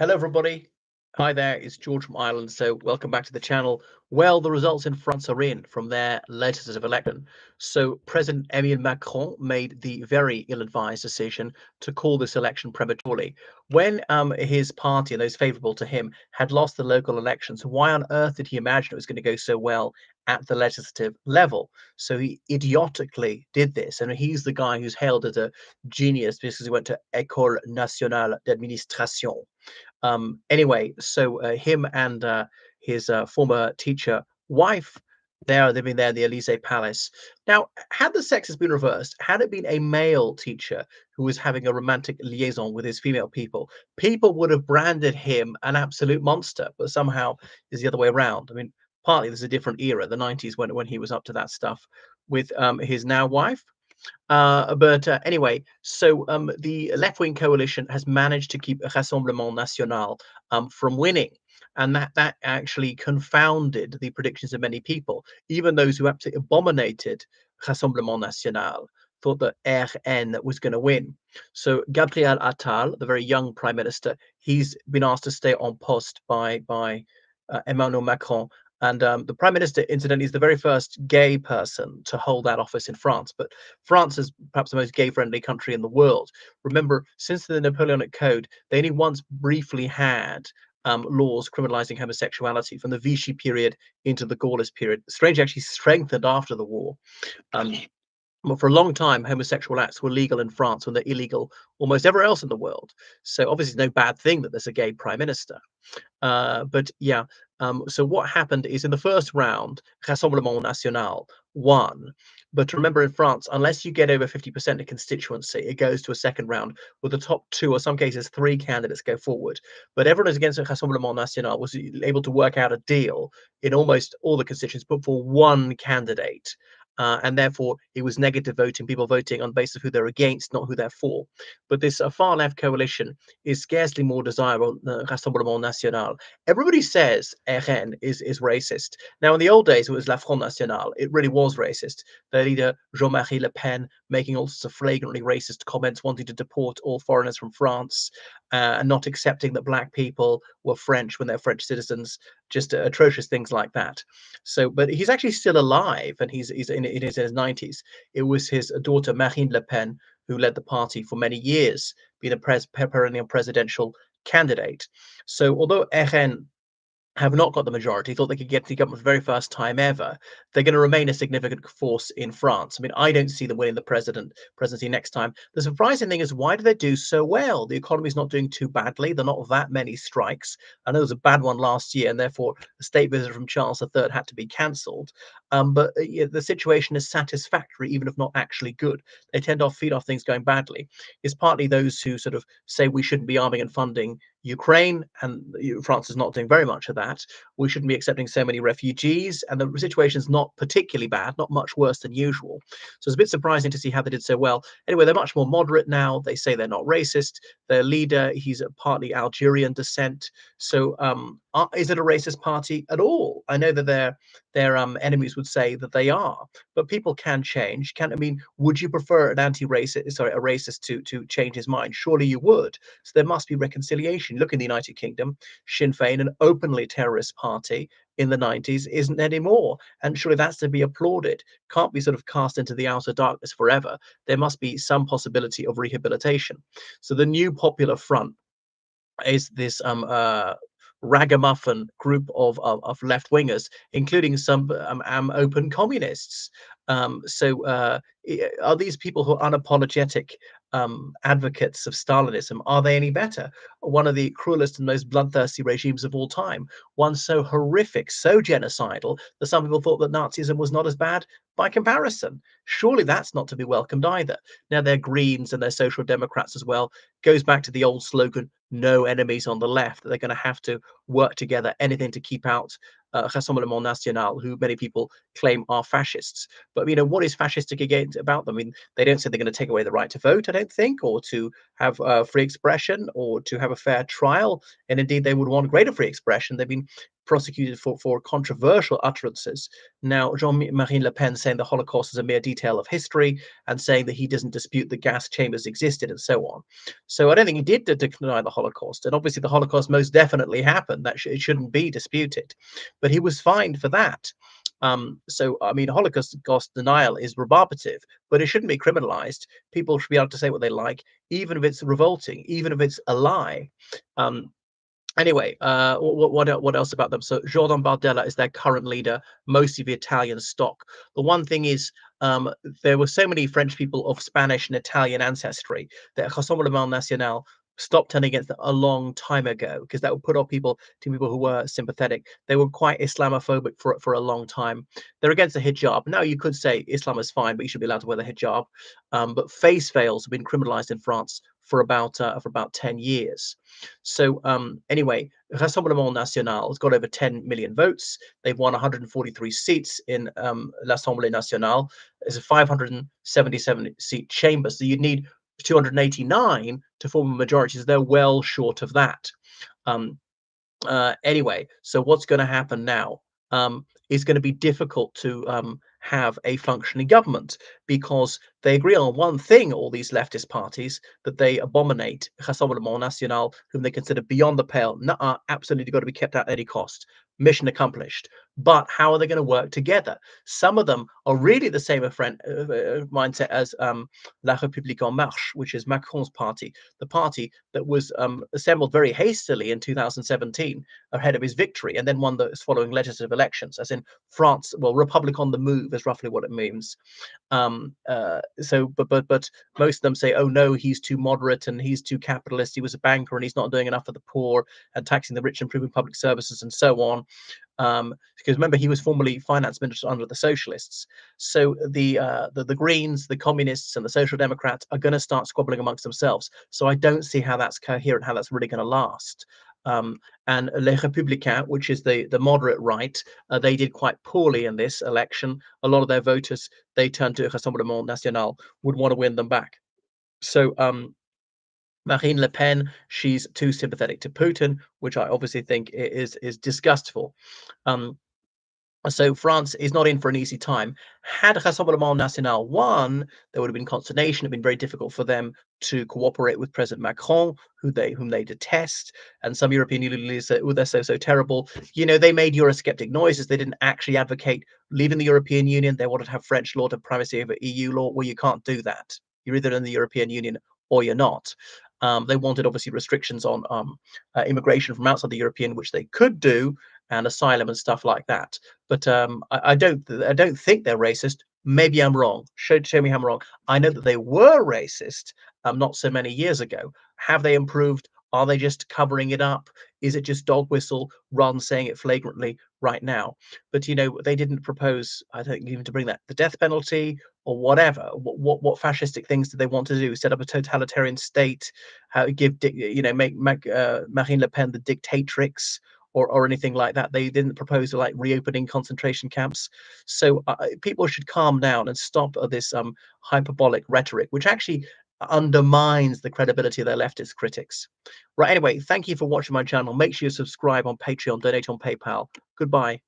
Hello, everybody. Hi there, it's George from Ireland. So, welcome back to the channel. Well, the results in France are in from their legislative election. So, President Emmanuel Macron made the very ill-advised decision to call this election prematurely. When his party and those favourable to him had lost the local elections, why on earth did he imagine it was going to go so well at the legislative level? So, he idiotically did this. And he's the guy who's hailed as a genius because he went to École Nationale d'Administration. Anyway, so him and his former teacher wife, they've been there in the Elysee Palace. Now, had the sexes been reversed, had it been a male teacher who was having a romantic liaison with his female people, people would have branded him an absolute monster. But somehow it's the other way around. I mean, partly there's a different era, the 90s, when he was up to that stuff with his now wife. But anyway, so the left-wing coalition has managed to keep Rassemblement National from winning. And that actually confounded the predictions of many people. Even those who absolutely abominated Rassemblement National thought that RN was going to win. So Gabriel Attal, the very young prime minister, he's been asked to stay on post by Emmanuel Macron. And the prime minister, incidentally, is the very first gay person to hold that office in France. But France is perhaps the most gay-friendly country in the world. Remember, since the Napoleonic Code, they only once briefly had laws criminalizing homosexuality from the Vichy period into the Gaullist period. Strange, actually strengthened after the war. Um, well, for a long time, homosexual acts were legal in France when they're illegal almost everywhere else in the world. So obviously, it's no bad thing that there's a gay prime minister. But yeah, so what happened is in the first round, Rassemblement National won. But remember, in France, unless you get over 50% of constituency, it goes to a second round with the top two, or some cases three candidates go forward. But everyone who's against Rassemblement National was able to work out a deal in almost all the constituencies, but for one candidate. And therefore, it was negative voting, people voting on the basis of who they're against, not who they're for. But this far left coalition is scarcely more desirable than Rassemblement National. Everybody says RN is racist. Now, in the old days, it was La Front National. It really was racist. Their leader, Jean-Marie Le Pen, making all sorts of flagrantly racist comments, wanting to deport all foreigners from France, and not accepting that black people were French when they're French citizens, just atrocious things like that. So, but he's actually still alive, and he's in his 90s. It was his daughter, Marine Le Pen, who led the party for many years, being a perennial presidential candidate. So although RN have not got the majority, thought they could get the government for the very first time ever, they're going to remain a significant force in France. I mean, I don't see them winning the presidency next time. The surprising thing is, why do they do so well? The economy's not doing too badly. There are not that many strikes. I know there was a bad one last year, and therefore a state visit from Charles III had to be cancelled. But yeah, the situation is satisfactory, even if not actually good. They tend to feed off things going badly. It's partly those who sort of say we shouldn't be arming and funding Ukraine, and France is not doing very much of that. We shouldn't be accepting so many refugees, and the situation is not particularly bad, not much worse than usual. So it's a bit surprising to see how they did so well. Anyway, they're much more moderate now. They say they're not racist. Their leader, he's partly Algerian descent. So is it a racist party at all? I know that their enemies would say that they are, but people can change. Can I mean, would you prefer an anti-racist, sorry, a racist to change his mind? Surely you would. So there must be reconciliation. Look in the United Kingdom, Sinn Féin, an openly terrorist party in the 90s, isn't anymore. And surely that's to be applauded. Can't be sort of cast into the outer darkness forever. There must be some possibility of rehabilitation. So the new Popular Front is this ragamuffin group of left wingers, including some open communists. Are these people who are unapologetic advocates of Stalinism? Are they any better? One of the cruelest and most bloodthirsty regimes of all time, one so horrific, so genocidal that some people thought that Nazism was not as bad by comparison. Surely that's not to be welcomed either. Now they're Greens and they're Social Democrats as well. Goes back to the old slogan, no enemies on the left, that they're going to have to work together, anything to keep out Rassemblement National, who many people claim are fascists. But what is fascistic against about them? I mean, they don't say they're going to take away the right to vote, I don't think, or to have free expression, or to have a fair trial. And indeed, they would want greater free expression. They've been prosecuted for controversial utterances. Now, Jean-Marie Le Pen saying the Holocaust is a mere detail of history and saying that he doesn't dispute that gas chambers existed and so on. So I don't think he did deny the Holocaust. And obviously the Holocaust most definitely happened. It shouldn't be disputed. But he was fined for that. So, I mean, Holocaust denial is rebarbative, but it shouldn't be criminalized. People should be able to say what they like, even if it's revolting, even if it's a lie. Um, Anyway, what else about them? So Jordan Bardella is their current leader, mostly the Italian stock. The one thing is, there were so many French people of Spanish and Italian ancestry that Rassemblement National stopped turning against them a long time ago, because that would put off people who were sympathetic. They were quite Islamophobic for a long time. They're against the hijab. Now you could say Islam is fine, but you should be allowed to wear the hijab. But face veils have been criminalized in France for about 10 years. So anyway, Rassemblement National has got over 10 million votes. They've won 143 seats in l'Assemblée Nationale. It's a 577 seat chamber, so you'd need 289 to form a majority. So they're well short of that. Anyway, so what's going to happen now? Is going to be difficult to have a functioning government, because they agree on one thing, all these leftist parties, that they abominate Rassemblement National, whom they consider beyond the pale. Nuh-uh, absolutely got to be kept out at any cost. Mission accomplished. But how are they going to work together? Some of them are really the same mindset as La République En Marche, which is Macron's party, the party that was assembled very hastily in 2017 ahead of his victory, and then won the following legislative elections, as in France. Well, Republic on the move is roughly what it means. But most of them say, oh no, he's too moderate and he's too capitalist. He was a banker and he's not doing enough for the poor and taxing the rich, improving public services and so on. Because remember, he was formerly finance minister under the socialists. So the Greens, the communists, and the Social Democrats are going to start squabbling amongst themselves. So I don't see how that's coherent, how that's really going to last. And Les Républicains, which is the moderate right, they did quite poorly in this election. A lot of their voters, they turned to Rassemblement National, would want to win them back. So Marine Le Pen, she's too sympathetic to Putin, which I obviously think is disgustful. So France is not in for an easy time. Had Rassemblement National won, there would have been consternation. It would have been very difficult for them to cooperate with President Macron, whom they detest, and some European leaders say, "Oh, they're so terrible." You know, they made Eurosceptic noises. They didn't actually advocate leaving the European Union. They wanted to have French law to primacy over EU law. Well, you can't do that. You're either in the European Union or you're not. They wanted obviously restrictions on immigration from outside the European, which they could do, and asylum and stuff like that. But I don't think they're racist. Maybe I'm wrong. Show me how I'm wrong. I know that they were racist not so many years ago. Have they improved? Are they just covering it up? Is it just dog whistle rather than saying it flagrantly right now? But you know, they didn't propose, I don't think, even to bring that the death penalty or whatever. What fascistic things did they want to do? Set up a totalitarian state? How give make Marine Le Pen the dictatrix? Or anything like that. They didn't propose like reopening concentration camps. So people should calm down and stop this hyperbolic rhetoric, which actually undermines the credibility of their leftist critics. Right. Anyway, thank you for watching my channel. Make sure you subscribe on Patreon, donate on PayPal. Goodbye.